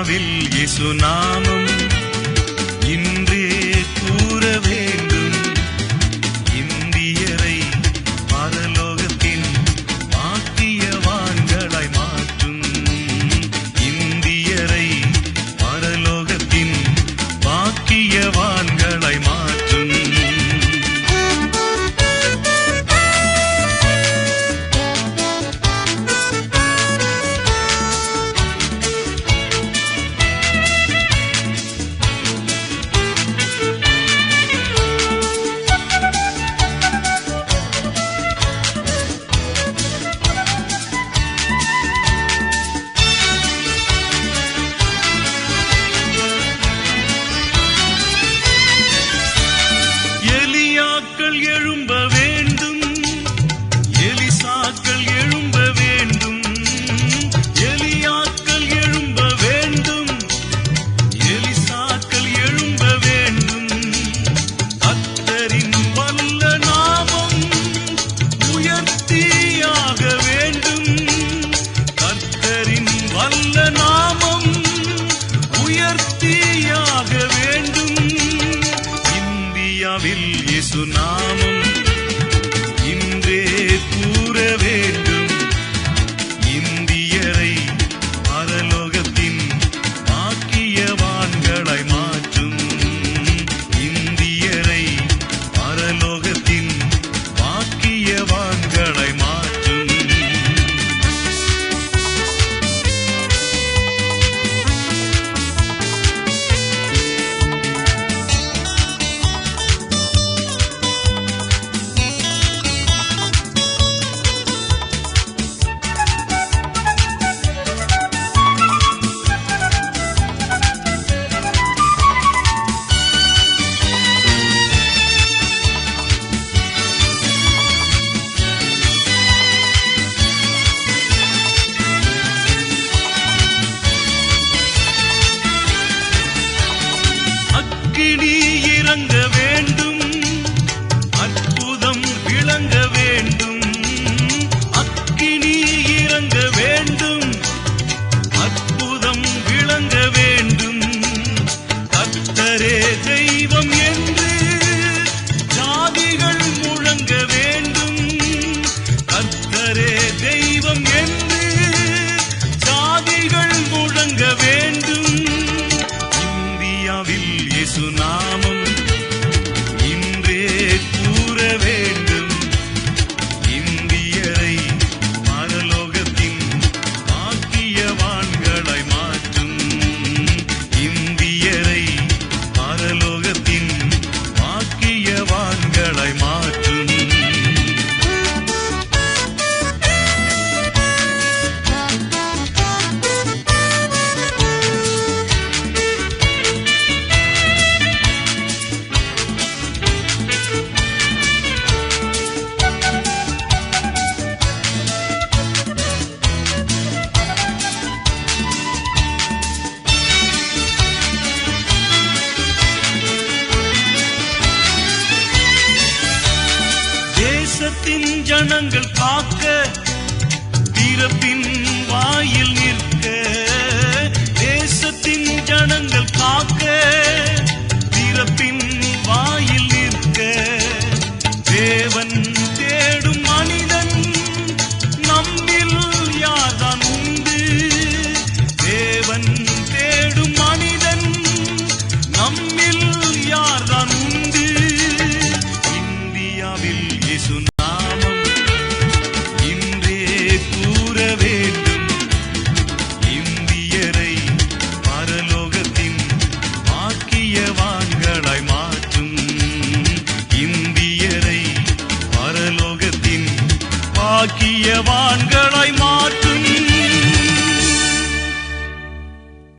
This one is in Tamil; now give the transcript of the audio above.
இந்தியாவில் இயேசு நாமம் இன்றே கூற வேண்டும். இந்தியரை பரலோகத்தின் பாக்கியவான்களாய் மாற்றும். இந்தியரை பரலோகத்தின் பாக்கியவான்களாய் மாற்றும். எழும்ப வேண்டும், எலிசாக்கள் எழும்ப வேண்டும். எலியாக்கள் எழும்ப வேண்டும், எலிசாக்கள் எழும்ப வேண்டும். கர்த்தரின் வல்ல நாமம் உயர்த்தியாக வேண்டும். கர்த்தரின் வல்ல நாமம் உயர்த்தியாக வேண்டும். இந்தியாவில் இயேசு நாமம் இன்றே கூற வேண்டும். இந்தியரை பரலோகத்தின் பாக்கியவான்களாய் மாற்றும். இந்தியரை பரலோகத்தின் பாக்கியவான்களாய் மாற்றும். அக்கினி இறங்க வேண்டும், அற்புதம் விளங்க வேண்டும். அக்கினி இறங்க வேண்டும், அற்புதம் விளங்க வேண்டும். கர்த்தரே தெய்வம் என்று ஜாதிகள் முழங்க வேண்டும். கர்த்தரே தெய்வம் என்று ஜாதிகள் முழங்க வேண்டும். இந்தியாவில் இயேசு நாமம் இன்றே கூற வேண்டும். இந்தியரை பரலோகத்தின் பாக்கியவான்களாய் மாற்றும். இந்தியரை பரலோகத்தின் பாக்கியவான்களாய் மாற்றும். தேசத்தின் ஜனங்கள் காக்க திறப்பின் வாயில் நிற்க. தேசத்தின் ஜனங்கள் காக்க திறப்பின் வாயில் நிற்க. தேவன் தேடும் மனிதன் நம்மில் யார்தான் உண்டு. தேவன் தேடும் மனிதன் நம்மில் யார்தான் உண்டு. இந்தியாவில் இயேசு நாமம் இன்றே கூற வேண்டும். இந்தியரை பரலோகத்தின் பாக்கியவான்களாய் மாற்றும். இந்தியரை பரலோகத்தின் பாக்கியவான்களாய்